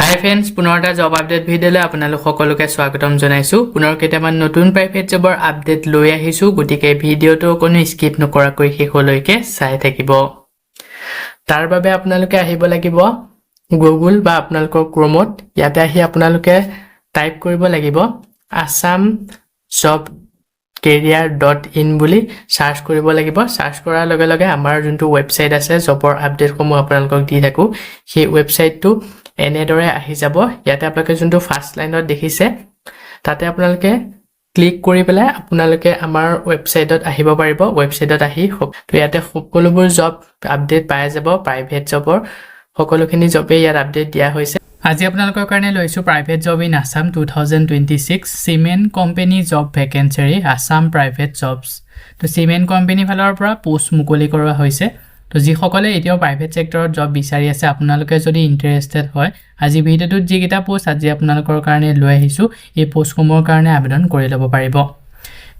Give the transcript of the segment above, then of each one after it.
হাই friends, পুনৰ এটা job update ভিডিঅ'লৈ আপোনালোক সকলোকে স্বাগতম জনাইছোঁ। পুনৰ কেইটামান নতুন প্ৰাইভেট জবৰ আপডেট লৈ আহিছোঁ, গতিকে ভিডিঅ'টো কোনো স্কিপ নকৰাকৈ শেষলৈকে চাই থাকিব। তাৰ বাবে আপোনালোকে আহিব লাগিব গুগল বা আপোনালোকৰ ক্ৰমত। ইয়াতে আহি আপোনালোকে টাইপ কৰিব লাগিব assam job career.in বুলি সাৰ্চ কৰিব লাগিব। সাৰ্চ কৰাৰ লগে লগে আমাৰ যোনটো ৱেবছাইট আছে জবৰ আপডেটসমূহ আপোনালোকক দি থাকোঁ, সেই ৱেবছাইটটো এনেদৰে আহি যাব। ইয়াতে আপোনালোকে যোনটো ফাৰ্ষ্ট লাইনত দেখিছে তাতে আপোনালোকে ক্লিক কৰি পেলাই আপোনালোকে আমাৰ ৱেবছাইটত আহিব পাৰিব। ৱেবছাইটত আহি তো ইয়াতে সকলোবোৰ জব আপডেট পাই যাব। প্ৰাইভেট জবৰ সকলোখিনি জবেই ইয়াত আপডেট দিয়া হৈছে। আজি আপোনালোকৰ কাৰণে লৈছোঁ private job in Assam 2026 cement company job vacancy Assam private jobs. তো চিমেণ্ট কোম্পানী ফালৰ পৰা পোষ্ট মুকলি কৰোৱা হৈছে। তো যিসকলে এতিয়াও প্ৰাইভেট ছেক্টৰত জব বিচাৰি আছে, আপোনালোকে যদি ইণ্টাৰেষ্টেড হয়, আজি ভিডিঅ'টোত যিকেইটা পোষ্ট আজি আপোনালোকৰ কাৰণে লৈ আহিছোঁ, এই পোষ্টসমূহৰ কাৰণে আবেদন কৰি ল'ব পাৰিব।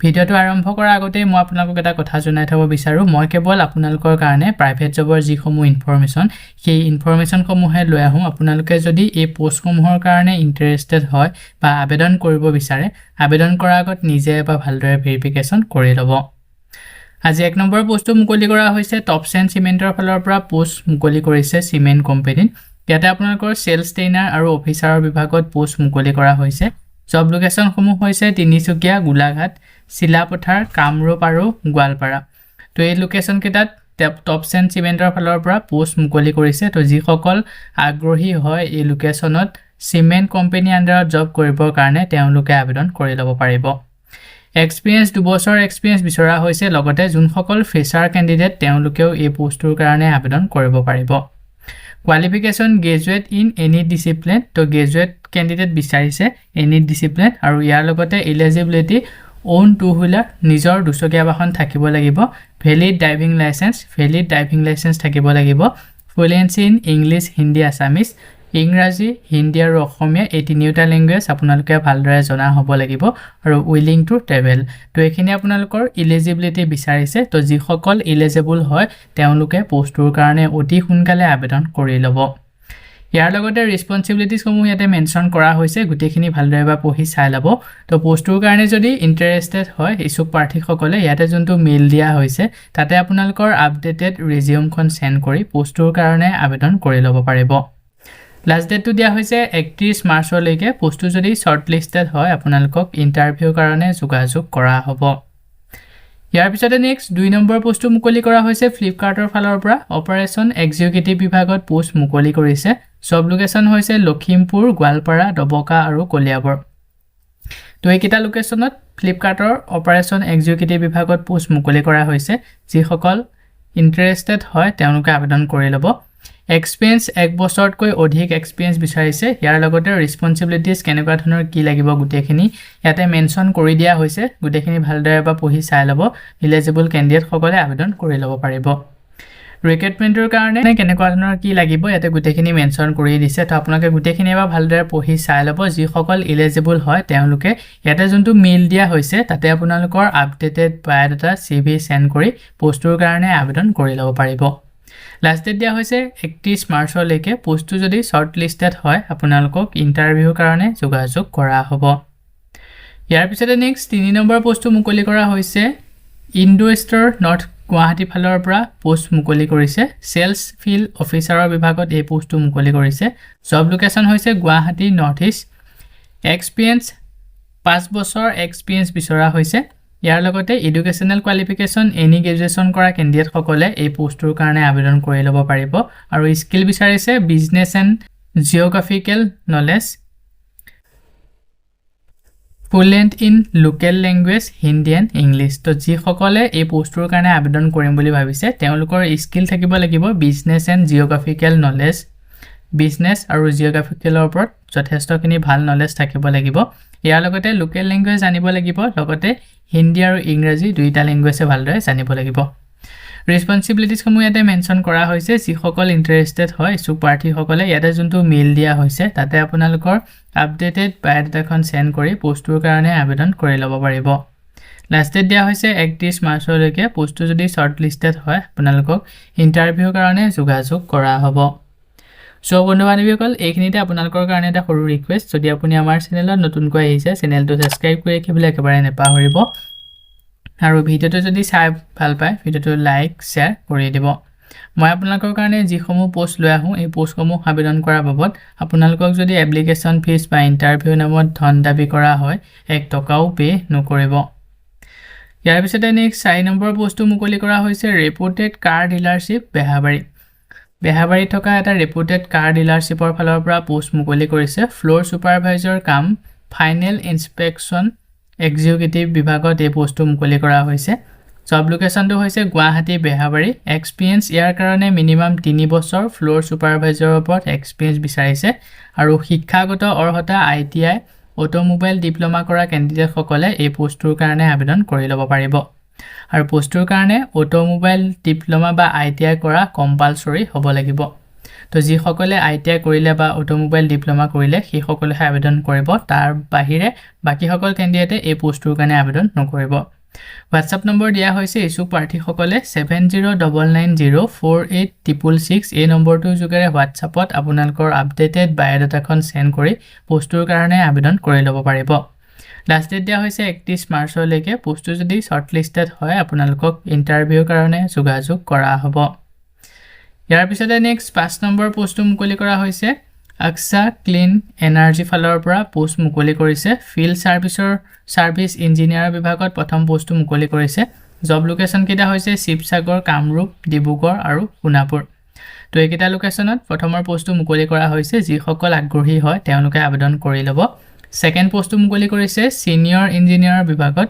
ভিডিঅ'টো আৰম্ভ কৰাৰ আগতে মই আপোনালোকক এটা কথা জনাই থ'ব বিচাৰোঁ, মই কেৱল আপোনালোকৰ কাৰণে প্ৰাইভেট জবৰ যিসমূহ ইনফৰমেশ্যন, সেই ইনফৰমেশ্যনসমূহে লৈ আহোঁ। আপোনালোকে যদি এই পোষ্টসমূহৰ কাৰণে ইণ্টাৰেষ্টেড হয় বা আবেদন কৰিব বিচাৰে, আবেদন কৰাৰ আগত নিজে এবাৰ ভালদৰে ভেৰিফিকেশ্যন কৰি ল'ব। আজি 1 নম্বৰ পোষ্টটো মুকলি কৰা হৈছে টপছ এণ্ড চিমেণ্টৰ ফালৰ পৰা পোষ্ট মুকলি কৰিছে চিমেণ্ট কোম্পানীত। ইয়াতে আপোনালোকৰ চেলছ ট্ৰেইনাৰ আৰু অফিচাৰৰ বিভাগত পোষ্ট মুকলি কৰা হৈছে। জব লোকেশ্যনসমূহ হৈছে তিনিচুকীয়া, গোলাঘাট, চিলাপথাৰ, কামৰূপ আৰু গোৱালপাৰা। তো এই লোকেশ্যনকেইটাত টপছ এণ্ড চিমেণ্টৰ ফালৰ পৰা পোষ্ট মুকলি কৰিছে। তো যিসকল আগ্ৰহী হয় এই লোকেশ্যনত চিমেণ্ট কোম্পানী আণ্ডাৰত জব কৰিবৰ কাৰণে তেওঁলোকে আবেদন কৰি ল'ব পাৰিব। এক্সপিৰিয়েঞ্চ 2 বছৰ এক্সপিৰিয়েঞ্চ বিচৰা হৈছে। লগতে যোনসকল ফ্ৰেছাৰ কেণ্ডিডেট তেওঁলোকেও এই পোষ্টটোৰ কাৰণে আবেদন কৰিব পাৰিব। Qualification graduate in any discipline. তো গ্ৰেজুৱেট কেণ্ডিডেট বিচাৰিছে এনি ডিচিপ্লিন। আৰু ইয়াৰ লগতে ইলিজিবিলিটি অ'ন 2 হুইলাৰ, নিজৰ দুচকীয়া বাহন থাকিব লাগিব। ভেলিড ড্ৰাইভিং লাইচেন্স থাকিব লাগিব। ফ্লুৱেঞ্চি ইন ইংলিছ, হিন্দী, আছামিজ, ইংৰাজী, হিন্দী আৰু অসমীয়া, এই তিনিওটা লেংগুৱেজ আপোনালোকে ভালদৰে জনা হ'ব লাগিব। আৰু উইলিং টু ট্ৰেভেল। তো এইখিনি আপোনালোকৰ ইলিজিবিলিটি বিচাৰিছে। তো যিসকল ইলিজিবল হয় তেওঁলোকে পোষ্টটোৰ কাৰণে অতি সোনকালে আবেদন কৰি ল'ব। ইয়াৰ লগতে ৰেছপনচিবিলিটিছসমূহ ইয়াতে মেনশ্যন কৰা হৈছে, গোটেইখিনি ভালদৰে এবাৰ পঢ়ি চাই ল'ব। তো পোষ্টটোৰ কাৰণে যদি ইণ্টাৰেষ্টেড হয় ইচ্ছুক প্ৰাৰ্থীসকলে, ইয়াতে যোনটো মেইল দিয়া হৈছে তাতে আপোনালোকৰ আপডেটেড ৰিজিউমখন চেণ্ড কৰি পোষ্টটোৰ কাৰণে আবেদন কৰি ল'ব পাৰিব। লাষ্ট ডেটটো দিয়া হৈছে 31 মাৰ্চলৈকে। পোষ্টটো যদি শ্বৰ্টলিষ্টেড হয় আপোনালোকক ইণ্টাৰভিউৰ কাৰণে যোগাযোগ কৰা হ'ব। ইয়াৰ পিছতে নেক্সট 2 নম্বৰ পোষ্টটো মুকলি কৰা হৈছে ফ্লিপকাৰ্টৰ ফালৰ পৰা। অপাৰেশ্যন এক্সিকিউটিভ বিভাগত পোষ্ট মুকলি কৰিছে। জব লোকেশ্যন হৈছে লখিমপুৰ, গোৱালপাৰা, দবকা আৰু কলিয়াবৰ। তো এইকেইটা লোকেশ্যনত ফ্লিপকাৰ্টৰ অপাৰেশ্যন এক্সিকিউটিভ বিভাগত পোষ্ট মুকলি কৰা হৈছে। যিসকল ইণ্টাৰেষ্টেড হয় তেওঁলোকে আবেদন কৰি ল'ব। এক্সপিৰিয়েঞ্চ 1 বছৰতকৈ অধিক এক্সপিৰিয়েঞ্চ বিচাৰিছে। ইয়াৰ লগতে ৰেছপনচিবিলিটিছ কেনেকুৱা ধৰণৰ কি লাগিব গোটেইখিনি ইয়াতে মেনশ্যন কৰি দিয়া হৈছে। গোটেইখিনি ভালদৰে এবাৰ পঢ়ি চাই ল'ব। ইলিজিবল কেণ্ডিডেটসকলে আবেদন কৰি ল'ব পাৰিব। ৰিক্ৰুটমেণ্টৰ কাৰণে কেনেকুৱা ধৰণৰ কি লাগিব ইয়াতে গোটেইখিনি মেনশ্যন কৰি দিছে। তো আপোনালোকে গোটেইখিনি এবাৰ ভালদৰে পঢ়ি চাই ল'ব। যিসকল ইলিজিবল হয় তেওঁলোকে ইয়াতে যোনটো মেইল দিয়া হৈছে তাতে আপোনালোকৰ আপডেটেড বায়'ডাটা CV চেণ্ড কৰি পোষ্টটোৰ কাৰণে আবেদন কৰি ল'ব পাৰিব। লাষ্ট ডেট দিয়া হৈছে 31 মাৰ্চলৈকে। পোষ্টটো যদি শ্বৰ্টলিষ্টেড হয় আপোনালোকক ইণ্টাৰভিউৰ কাৰণে যোগাযোগ কৰা হ'ব। ইয়াৰ পিছতে নেক্সট 3 নম্বৰ পোষ্টটো মুকলি কৰা হৈছে ইণ্ডোষ্টৰ নৰ্থ গুৱাহাটী ফালৰ পৰা পোষ্ট মুকলি কৰিছে। চেলছ ফিল্ড অফিচাৰৰ বিভাগত এই পোষ্টটো মুকলি কৰিছে। জব লোকেশ্যন হৈছে গুৱাহাটী নৰ্থ ইষ্ট। এক্সপিৰিয়েঞ্চ 5 বছৰ এক্সপিৰিয়েঞ্চ বিচৰা হৈছে। ইয়াৰ লগতে এডুকেশ্যনেল কোৱালিফিকেশ্যন এনি গ্ৰেজুৱেশ্যন কৰা কেণ্ডিডেটসকলে এই পোষ্টটোৰ কাৰণে আবেদন কৰি ল'ব পাৰিব। আৰু স্কিল বিচাৰিছে business and geographical knowledge, fluent in local language, Hindi and English. তো যিসকলে এই পোষ্টটোৰ কাৰণে আবেদন কৰিম বুলি ভাবিছে তেওঁলোকৰ স্কিল থাকিব লাগিব business and geographical knowledge. Business আৰু জিঅ'গ্ৰাফিকেলৰ ওপৰত যথেষ্টখিনি ভাল নলেজ থাকিব লাগিব। ইয়াৰ লগতে লোকেল লেংগুৱেজ জানিব লাগিব। লগতে হিন্দী আৰু ইংৰাজী দুইটা লেংগুৱেজে ভালদৰে জানিব লাগিব। ৰেছপনচিবিলিটিছসমূহ ইয়াতে মেনশ্যন কৰা হৈছে। যিসকল ইণ্টাৰেষ্টেড হয় ইচ্ছুক প্ৰাৰ্থীসকলে ইয়াতে যোনটো মেইল দিয়া হৈছে তাতে আপোনালোকৰ আপডেটেড বায়'ডাটাখন চেণ্ড কৰি পোষ্টটোৰ কাৰণে আবেদন কৰি ল'ব পাৰিব। লাষ্ট ডেট দিয়া হৈছে 31 মাৰ্চলৈকে। পোষ্টটো যদি শ্বৰ্টলিষ্টেড হয় আপোনালোকক ইণ্টাৰভিউৰ কাৰণে যোগাযোগ কৰা হ'ব। সো বন্ধু বান্ধৱীসকল এইখিনিতে আপোনালোকৰ কাৰণে এটা সৰু ৰিকুৱেষ্ট যদি আপুনি আমাৰ চেনেলত নতুনকৈ আহিছে চেনেলটো সাবস্ক্ৰাইব কৰি ৰাখিবলৈ একেবাৰে নেপাহৰিব আৰু ভিডিওটো যদি চাই ভাল পায় ভিডিওটো লাইক শেয়াৰ কৰি দিব মই আপোনালোকৰ কাৰণে যিসমূহ পোষ্ট লৈ আহোঁ এই পোষ্টসমূহ আবেদন কৰাৰ বাবদ আপোনালোকক যদি এপ্লিকেশ্যন ফিজ বা ইণ্টাৰভিউ নামত ধন দাবী কৰা হয় 1 টকাও পে নকৰিব ইয়াৰ পিছতে নেক্সট 4 নম্বৰ পোষ্টটো মুকলি কৰা হৈছে ৰেপুটেড কাৰ ডিলাৰশ্বিপ বেহাবাৰী থকা এটা ৰেপুটেড কাৰ ডিলাৰশ্বিপৰ ফালৰ পৰা পোষ্ট মুকলি কৰিছে ফ্লোৰ সুপাৰভাইজাৰ কাম ফাইনেল ইনস্পেকচন এক্সিকিউটিভ বিভাগত এই পোষ্টটো মুকলি কৰা হৈছে জব লোকেশনটো হৈছে গুৱাহাটী বেহাবাৰী এক্সপেৰিয়েন্স ইয়াৰ কাৰণে মিনিমাম 3 বছৰ ফ্লোৰ সুপাৰভাইজাৰৰ ওপৰত এক্সপেৰিয়েন্স বিচাৰিছে আৰু শিক্ষাগত অৰ্হতা আইটিআই অটোমোবাইল ডিপ্লোমা কৰা কেণ্ডিডেট সকলে এই পোষ্টটোৰ কাৰণে আবেদন কৰি ল'ব পাৰিব আৰু পোষ্টটোৰ কাৰণে অটোমোবাইল ডিপ্লোমা বা আইটিআই কৰা কম্পালসৰি হ'ব লাগিব তো যি সকলে আইটিআই কৰিলে বা অটোমোবাইল ডিপ্লোমা কৰিলে সেই সকলেহে আবেদন কৰিব তাৰ বাহিৰে বাকি সকল কেণ্ডিডেটে এই পোষ্টটোৰ কাৰণে আবেদন নকৰিব WhatsApp নম্বৰ দিয়া হৈছে ইছুক প্ৰাৰ্থীসকলে 7099048666 এই নম্বৰটোৰ যোগেৰে WhatsAppত আপোনালোকৰ আপডেটেড বায়োডাটাখন সেন্ড কৰি পোষ্টটোৰ কাৰণে আবেদন কৰি ল'ব পাৰিব লাষ্ট ডেট দিয়া হৈছে 31 মাৰ্চলৈকে পোষ্টটো যদি শৰ্টলিষ্টেড হয় আপোনালোকক ইণ্টাৰভিউৰ কাৰণে যোগাযোগ কৰা হ'ব ইয়াৰ পিছতে নেক্সট 5 নম্বৰ পোষ্টটো মুকলি কৰা হৈছে আকসা ক্লিন এনাৰ্জি ফালৰ পৰা পোষ্ট মুকলি কৰিছে ফিল্ড সাৰ্ভিস ইঞ্জিনিয়াৰ বিভাগত প্ৰথম পোষ্টটো মুকলি কৰিছে জব লোকেশন কেইটা হৈছে শিৱসাগৰ কামৰূপ ডিব্ৰুগড় আৰু সোণাপুৰ তো এইকেইটা লোকেশনত প্ৰথমৰ পোষ্টটো মুকলি কৰা হৈছে যি সকল আগ্ৰহী হয় তেওঁলোকে আবেদন কৰি ল'ব সেকেন্ড পোষ্টটো মুকলি কৰিছে সিনিয়ৰ ইঞ্জিনিয়াৰ বিভাগত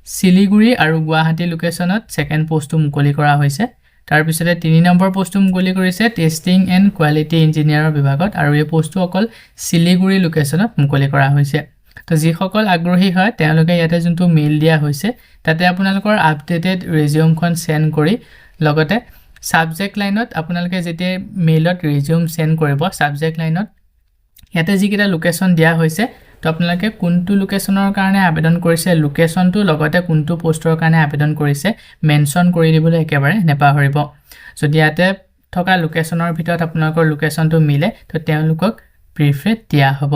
শিলিগুৰি আৰু গুৱাহাটী লোকেশনত সেকেন্ড পোষ্টটো মুকলি কৰা হৈছে তাৰ পিছতে 3 নম্বৰ পোষ্টটো মুকলি কৰিছে টেষ্টিং এণ্ড কোৱালিটি ইঞ্জিনিয়াৰৰ বিভাগত আৰু এই পোষ্টটো অকল শিলিগুৰি লোকেশনত মুকলি কৰা হৈছে তো যি সকল আগ্ৰহী হয় তেওঁলোকে ইয়াতে যোনটো মেইল দিয়া হৈছে তাতে আপোনালোকৰ আপডেটেড ৰিজিউমখন সেন্ড কৰি লগতে সাবজেক্ট লাইনত আপোনালোকে যেতিয়া মেইলত ৰিজিউম সেন্ড কৰিব সাবজেক্ট লাইনত ইয়াতে যিকেইটা লোকেশন দিয়া হৈছে তো আপোনালোকে কোনটো লোকেশনৰ কাৰণে আবেদন কৰিছে লোকেশনটো লগতে কোনটো পোষ্টৰ কাৰণে আবেদন কৰিছে মেনশন কৰি দিবলৈ একেবাৰে নেপাহৰিব যদি ইয়াতে থকা লোকেশনৰ ভিতৰত আপোনালোকৰ লোকেশনটো মিলে তো তেওঁলোকক প্ৰিফাৰেন্স দিয়া হ'ব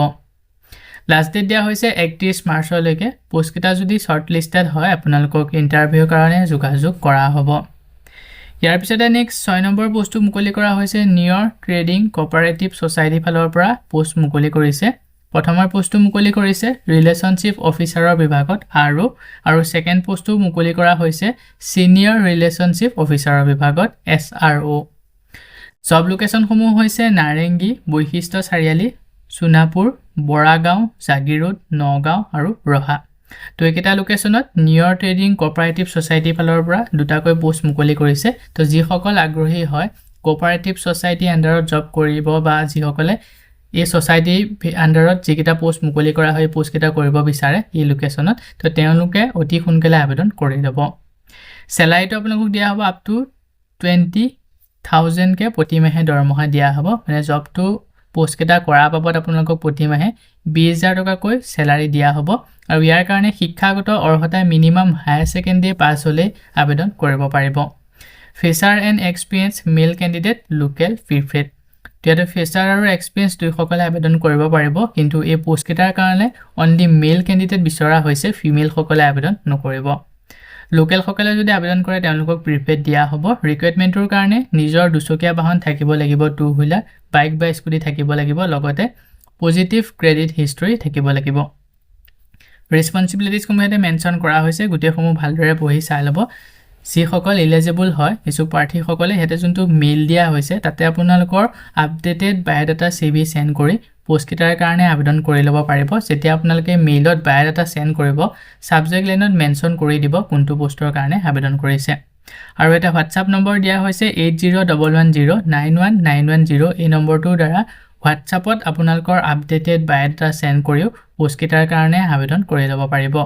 লাষ্ট ডেট দিয়া হৈছে 31 মাৰ্চলৈকে পোষ্টকেইটা যদি শৰ্টলিষ্টেড হয় আপোনালোকক ইণ্টাৰভিউৰ কাৰণে যোগাযোগ কৰা হ'ব ইয়াৰ পিছতে নেক্সট 6 নম্বৰ পোষ্টটো মুকলি কৰা হৈছে নিউয়ৰ্ক ট্ৰেডিং কোঅপাৰেটিভ সোসাইটি ফালৰ পৰা পোষ্ট মুকলি কৰিছে প্ৰথমৰ পোষ্টটো মুকলি কৰিছে ৰিলেশনশ্বিপ অফিচাৰৰ বিভাগত আৰু সেকেন্ড পোষ্টটো মুকলি কৰা হৈছে সিনিয়ৰ ৰিলেশনশ্বিপ অফিচাৰৰ বিভাগত SRO জব লোকেশন সমূহ হৈছে নাৰেংগী বৈশিষ্ট্য চাৰিআলি সোনাপুৰ বৰাগাঁও জাগিৰোড নগাঁও আৰু ৰহা তো এইকেইটা লোকেশনত নিউয়ৰ্ক ট্ৰেডিং কোঅপাৰেটিভ সোসাইটি ফালৰ পৰা দুটাকৈ পোষ্ট মুকলি কৰিছে তো যি সকল আগ্ৰহী হয় কোঅপাৰেটিভ সোসাইটি আন্ডাৰত জব কৰিব বা যি সকলে এই সোসাইটি আন্ডাৰত যিকেইটা পোষ্ট মুকলি কৰা হয় পোষ্টকেইটা কৰিব বিচাৰে এই লোকেশনত তো তেওঁলোকে অতি সোনকালে আবেদন কৰি ল'ব স্যালাৰিটো আপোনালোকক দিয়া হ'ব আপ টু 20000 কে প্ৰতি মাহে দৰমহা দিয়া হ'ব মানে জবটো পোষ্টকেইটা কৰাৰ বাবদ আপোনালোকক প্ৰতি মাহে 20000 টকাকৈ স্যালাৰি দিয়া হ'ব আৰু ইয়াৰ কাৰণে শিক্ষাগত অৰ্হতা মিনিমাম হায়াৰ সেকেন্ডাৰী পাছ হ'লে আবেদন কৰিব পাৰিব fresher and experience male candidate local preferred ইয়াতে ফ্ৰেছাৰ আৰু এক্সপেৰিয়েন্স দুই সকলে আবেদন কৰিব পাৰিব কিন্তু এই পোষ্টকেইটাৰ কাৰণে অনলি মেল কেণ্ডিডেট বিচৰা হৈছে ফিমেল সকলে আবেদন নকৰিব লোকেল সকলে যদি আবেদন কৰে তেওঁলোকক প্ৰিফাৰেড দিয়া হ'ব ৰিকুৱাৰমেন্টৰ কাৰণে নিজৰ দুচকীয়া বাহন থাকিব লাগিব টু হুইলাৰ বাইক বা স্কুটি থাকিব লাগিব লগতে পজিটিভ ক্ৰেডিট হিষ্টৰী থাকিব লাগিব ৰেসপন্সিবিলিটিজ সমূহতে মেনশন কৰা হৈছে গুটেসমূহ ভালদৰে পঢ়ি চাই ল'ব যি সকল এলিজিবল হয় ইছুক প্ৰাৰ্থী সকলে হেতে যোনটো মেইল দিয়া হৈছে তাতে আপোনালোকৰ আপডেটেড বায়োডাটা CV সেন্ড কৰি পোষ্টকেইটাৰ কাৰণে আবেদন কৰি ল'ব পাৰিব যেতিয়া আপোনালোকে মেইলত বায়োডাটা সেন্ড কৰিব সাবজেক্ট লাইনত মেনশন কৰি দিব কোনটো পোষ্টৰ কাৰণে আবেদন কৰিছে আৰু এটা WhatsApp নম্বৰ দিয়া হৈছে 8011091910 এই নম্বৰটোৰ দ্বাৰা WhatsAppত আপোনালোকৰ আপডেটেড বায়োডাটা সেন্ড কৰিও পোষ্টকেইটাৰ কাৰণে আবেদন কৰি ল'ব পাৰিব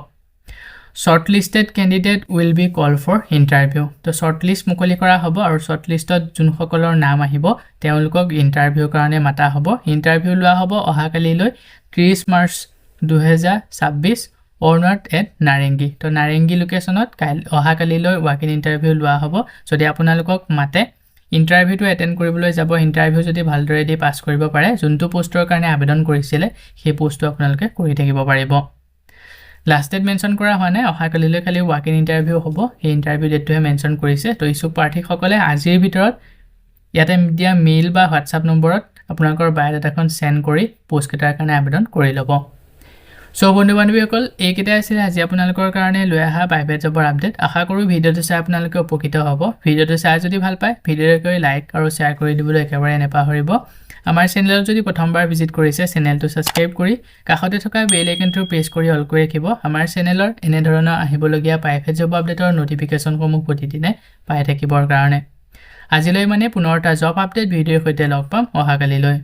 shortlisted candidate will be called for interview তো shortlist মুকলি কৰা হ'ব আৰু shortlistত যোন সকলৰ নাম আহিব তেওঁলোকক ইন্টাৰভিউৰ কাৰণে মাতা হ'ব ইন্টাৰভিউ লোৱা হ'ব অহাকালিলৈ 30 মাৰ্চ 2026 অৰ্ণাট এট নাৰেংগী তো নাৰেংগী লোকেশনত অহাকালিলৈ ৱাক ইন ইন্টাৰভিউ লোৱা হ'ব যদি আপোনালোকক মাতে ইণ্টাৰভিউটো এটেণ্ড কৰিবলৈ যাব ইণ্টাৰভিউ যদি ভালদৰে দি পাছ কৰিব পাৰে যোনটো পোষ্টৰ কাৰণে আবেদন কৰিছিলে সেই পোষ্টটো আপোনালোকে কৰি থাকিব পাৰিব লাষ্ট ডেট মেনশ্যন কৰা হোৱা নাই অহাকালিলৈ খালি ৱাক ইন ইণ্টাৰভিউ হ'ব এই ইণ্টাৰভিউ ডেটটোহে মেনশ্যন কৰিছে তো ইচ্ছুক প্ৰাৰ্থীসকলে আজিৰ ভিতৰত ইয়াতে দিয়া মেইল বা হোৱাটছআপ নম্বৰত আপোনালোকৰ বায়'ডাটাখন সেন্ড কৰি পোষ্ট কেইটাৰ কাৰণে আবেদন কৰি ল'ব সো বন্ধু বান্ধৱীসকল এইকেইটা আছিল আজি আপোনালোকৰ কাৰণে লৈ অহা প্ৰাইভেট জবৰ আপডেট আশা কৰোঁ ভিডিঅ'টো চাই আপোনালোকে উপকৃত হ'ব ভিডিঅ'টো চাই যদি ভাল পায় ভিডিঅ'টো লাইক আৰু শ্বেয়াৰ কৰি দিবলৈ একেবাৰে নেপাহৰিব আমাৰ চেনেলত যদি প্ৰথমবাৰ ভিজিট কৰিছে চেনেলটো সাবস্ক্ৰাইব কৰি কাষতে থকা বেল আইকনটো প্ৰেছ কৰি অল কৰি ৰাখিব আমাৰ চেনেলৰ এনে ধৰণৰ আহিবলগীয়া প্ৰাইভেট জব আপডেটৰ নটিফিকেশ্যনসমূহ প্ৰতিদিনে পাই থাকিবৰ কাৰণে আজিলৈ মানে পুনৰ এটা জব আপডেট ভিডিঅ'ৰ সৈতে লগ পাম অহাকালিলৈ